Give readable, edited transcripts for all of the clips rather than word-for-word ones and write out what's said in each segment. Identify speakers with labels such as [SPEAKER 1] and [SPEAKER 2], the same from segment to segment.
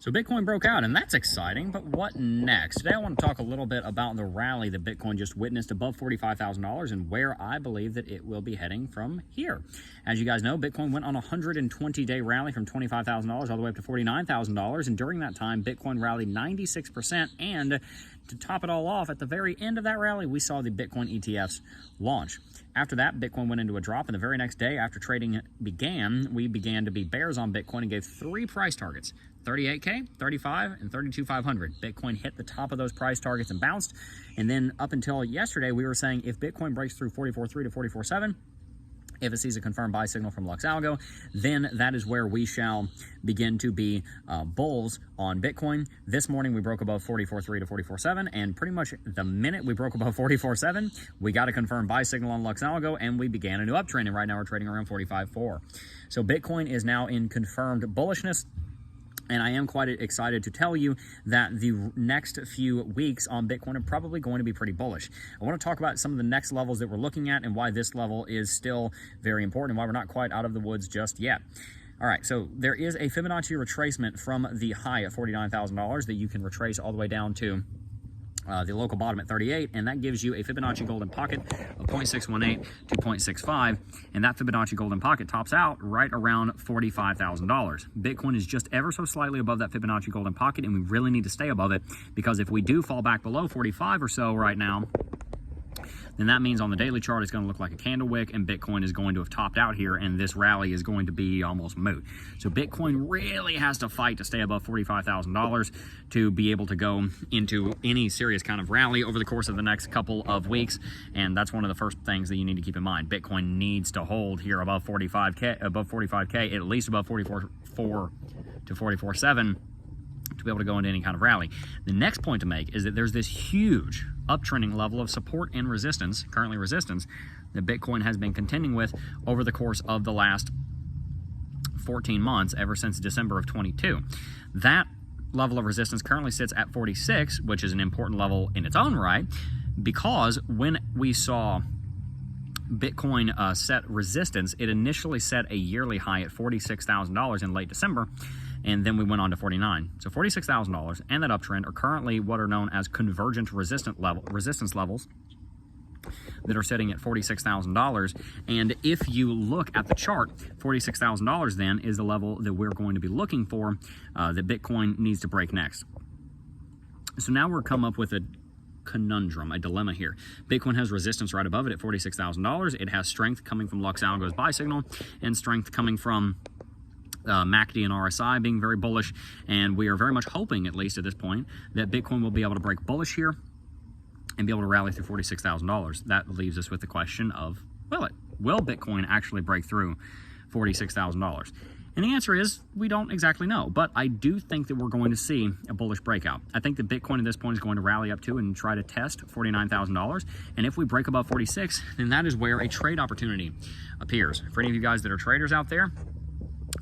[SPEAKER 1] So Bitcoin broke out, and that's exciting, but what next? Today I want to talk a little bit about the rally that Bitcoin just witnessed above $45,000 and where I believe that it will be heading from here. As you guys know, Bitcoin went on a 120-day rally from $25,000 all the way up to $49,000, and during that time, Bitcoin rallied 96%, and to top it all off, at the very end of that rally, we saw the Bitcoin ETFs launch. After that, Bitcoin went into a drop, and the very next day after trading began, we began to be bears on Bitcoin and gave three price targets: 38K, 35, and 32,500. Bitcoin hit the top of those price targets and bounced. And then up until yesterday, we were saying if Bitcoin breaks through 44.3 to 44.7, if it sees a confirmed buy signal from Lux Algo, then that is where we shall begin to be bulls on Bitcoin. This morning, we broke above 44.3 to 44.7, and pretty much the minute we broke above 44.7, we got a confirmed buy signal on Lux Algo, and we began a new uptrend, and right now we're trading around 45.4. So Bitcoin is now in confirmed bullishness. And I am quite excited to tell you that the next few weeks on Bitcoin are probably going to be pretty bullish. I want to talk about some of the next levels that we're looking at and why this level is still very important and why we're not quite out of the woods just yet. All right, so there is a Fibonacci retracement from the high at $49,000 that you can retrace all the way down to the local bottom at 38, and that gives you a Fibonacci golden pocket of 0.618 to 0.65, and that Fibonacci golden pocket tops out right around $45,000. Bitcoin is just ever so slightly above that Fibonacci golden pocket, and we really need to stay above it, because if we do fall back below 45 or so right now, then that means on the daily chart it's going to look like a candle wick, and Bitcoin is going to have topped out here, and this rally is going to be almost moot. So Bitcoin really has to fight to stay above $45,000 to be able to go into any serious kind of rally over the course of the next couple of weeks, and that's one of the first things that you need to keep in mind. Bitcoin needs to hold here above 45K, at least above 44.4 to 44.7 to be able to go into any kind of rally. The next point to make is that there's this huge uptrending level of support and resistance, currently resistance, that Bitcoin has been contending with over the course of the last 14 months, ever since December of 22. That level of resistance currently sits at 46, which is an important level in its own right, because when we saw Bitcoin set resistance, it initially set a yearly high at $46,000 in late December, and then we went on to 49. So $46,000 and that uptrend are currently what are known as convergent resistance levels that are sitting at $46,000. And if you look at the chart, $46,000 then is the level that we're going to be looking for that Bitcoin needs to break next. So now we're come up with a conundrum, a dilemma here. Bitcoin has resistance right above it at $46,000. It has strength coming from Lux Algo's buy signal and strength coming from MACD and RSI being very bullish, and we are very much hoping, at least at this point, that Bitcoin will be able to break bullish here and be able to rally through $46,000. That leaves us with the question of, will Bitcoin actually break through $46,000? And the answer is, we don't exactly know, but I do think that we're going to see a bullish breakout. I think that Bitcoin at this point is going to rally up to and try to test $49,000, and if we break above 46, then that is where a trade opportunity appears. For any of you guys that are traders out there,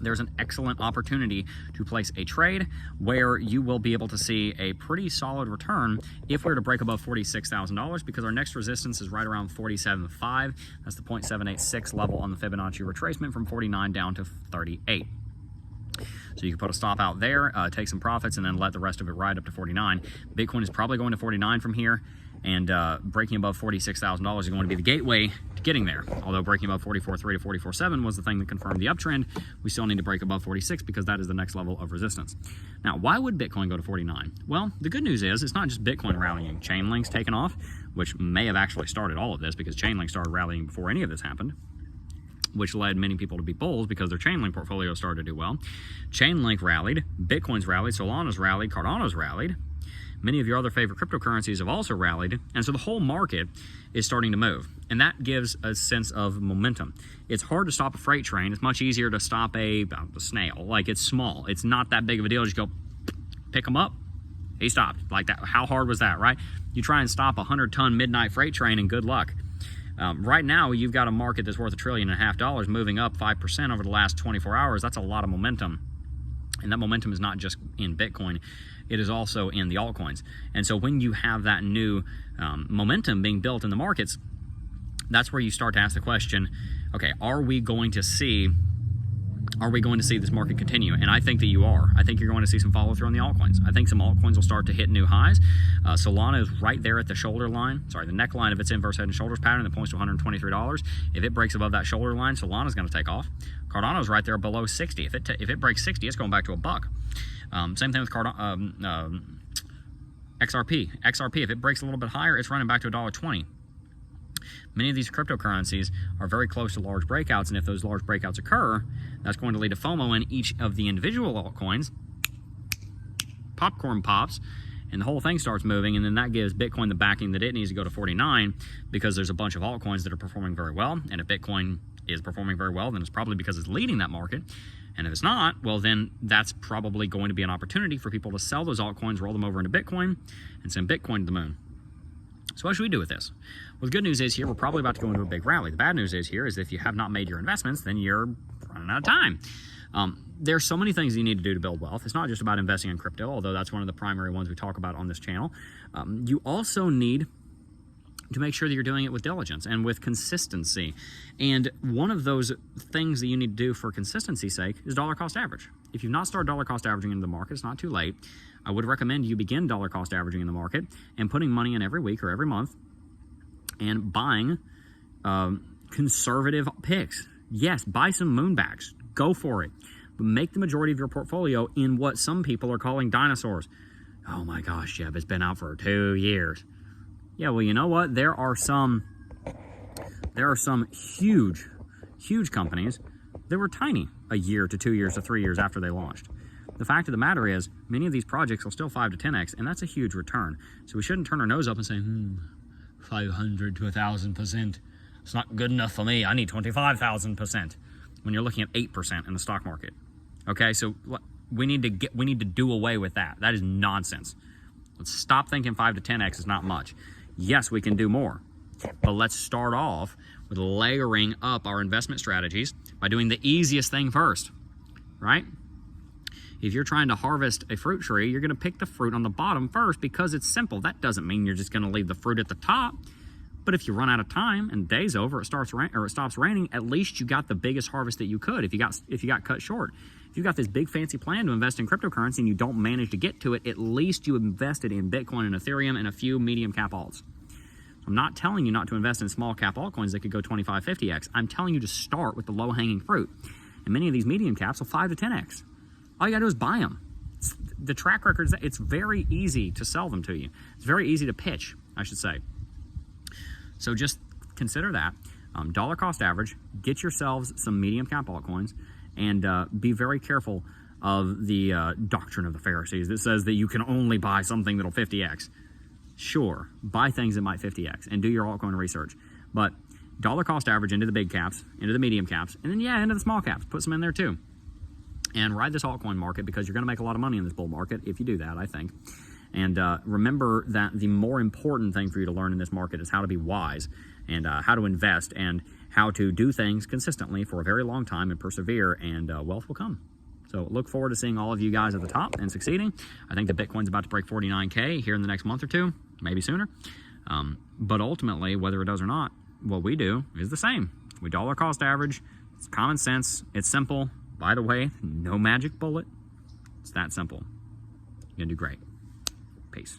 [SPEAKER 1] there's an excellent opportunity to place a trade where you will be able to see a pretty solid return if we're to break above $46,000, because our next resistance is right around 47.5. That's the 0.786 level on the Fibonacci retracement from 49 down to 38. So you can put a stop out there, take some profits, and then let the rest of it ride up to 49. Bitcoin is probably going to 49 from here, and breaking above $46,000 is going to be the gateway to getting there. Although breaking above 44.3 to 44.7 was the thing that confirmed the uptrend, we still need to break above 46 because that is the next level of resistance. Now, why would Bitcoin go to 49? Well, the good news is it's not just Bitcoin rallying. Chainlink's taken off, which may have actually started all of this, because Chainlink started rallying before any of this happened, which led many people to be bulls because their Chainlink portfolio started to do well. Chainlink rallied, Bitcoin's rallied, Solana's rallied, Cardano's rallied. Many of your other favorite cryptocurrencies have also rallied, and so the whole market is starting to move, and that gives a sense of momentum. It's hard to stop a freight train. It's much easier to stop a snail. Like, it's small. It's not that big of a deal. Just go pick them up. He stopped. Like that. How hard was that, right? You try and stop a 100-ton midnight freight train, and good luck. Right now, you've got a market that's worth $1.5 trillion moving up 5% over the last 24 hours. That's a lot of momentum. And that momentum is not just in Bitcoin, it is also in the altcoins. And so when you have that new momentum being built in the markets, that's where you start to ask the question, okay, are we going to see are we going to see this market continue? And I think that you are. I think you're going to see some follow through on the altcoins. I think some altcoins will start to hit new highs. Solana is right there at the shoulder line, the neckline of its inverse head and shoulders pattern that points to $123. If it breaks above that shoulder line, Solana is going to take off. Cardano is right there below 60. If it breaks 60, it's going back to $1. Same thing with XRP. XRP, if it breaks a little bit higher, it's running back to $1.20. Many of these cryptocurrencies are very close to large breakouts, and if those large breakouts occur, that's going to lead to FOMO in each of the individual altcoins. Popcorn pops, and the whole thing starts moving, and then that gives Bitcoin the backing that it needs to go to 49 because there's a bunch of altcoins that are performing very well, and if Bitcoin is performing very well, then it's probably because it's leading that market. And if it's not, well, then that's probably going to be an opportunity for people to sell those altcoins, roll them over into Bitcoin, and send Bitcoin to the moon. So what should we do with this? Well, the good news is here, we're probably about to go into a big rally. The bad news is here is if you have not made your investments, then you're running out of time. There's so many things you need to do to build wealth. It's not just about investing in crypto, although that's one of the primary ones we talk about on this channel. You also need to make sure that you're doing it with diligence and with consistency. And one of those things that you need to do for consistency's sake is dollar cost average. If you've not started dollar cost averaging into the market, it's not too late. I would recommend you begin dollar cost averaging in the market and putting money in every week or every month and buying conservative picks. Yes, buy some moonbacks. Go for it. But make the majority of your portfolio in what some people are calling dinosaurs. Oh my gosh, Jeb, it's been out for 2 years. Yeah, well, you know what? There are some huge companies that were tiny a year to 2 years to 3 years after they launched. The fact of the matter is, many of these projects will still 5 to 10x, and that's a huge return. So we shouldn't turn our nose up and say, 500 to 1,000%. It's not good enough for me. I need 25,000%. When you're looking at 8% in the stock market. Okay, so we need to do away with that. That is nonsense. Let's stop thinking 5 to 10x is not much. Yes, we can do more, but let's start off with layering up our investment strategies by doing the easiest thing first, right? If you're trying to harvest a fruit tree, you're going to pick the fruit on the bottom first because it's simple. That doesn't mean you're just going to leave the fruit at the top. But if you run out of time and the day's over, it stops raining, at least you got the biggest harvest that you could if you got cut short. If you got this big fancy plan to invest in cryptocurrency and you don't manage to get to it, at least you invested in Bitcoin and Ethereum and a few medium cap alts. I'm not telling you not to invest in small cap altcoins that could go 25, 50x. I'm telling you to start with the low hanging fruit. And many of these medium caps will 5 to 10x. All you gotta do is buy them. The track record is that it's very easy to sell them to you. It's very easy to pitch, I should say. So just consider that. Dollar cost average, get yourselves some medium cap altcoins, and be very careful of the doctrine of the Pharisees that says that you can only buy something that'll 50x. Sure, buy things that might 50x and do your altcoin research. But dollar cost average into the big caps, into the medium caps, and then, into the small caps. Put some in there too. And ride this altcoin market because you're going to make a lot of money in this bull market if you do that, I think. And remember that the more important thing for you to learn in this market is how to be wise and how to invest and how to do things consistently for a very long time and persevere, and wealth will come. So look forward to seeing all of you guys at the top and succeeding. I think that Bitcoin's about to break 49K here in the next month or two, maybe sooner. But ultimately, whether it does or not, what we do is the same. We dollar cost average. It's common sense. It's simple. By the way, no magic bullet. It's that simple. You're going to do great. Peace.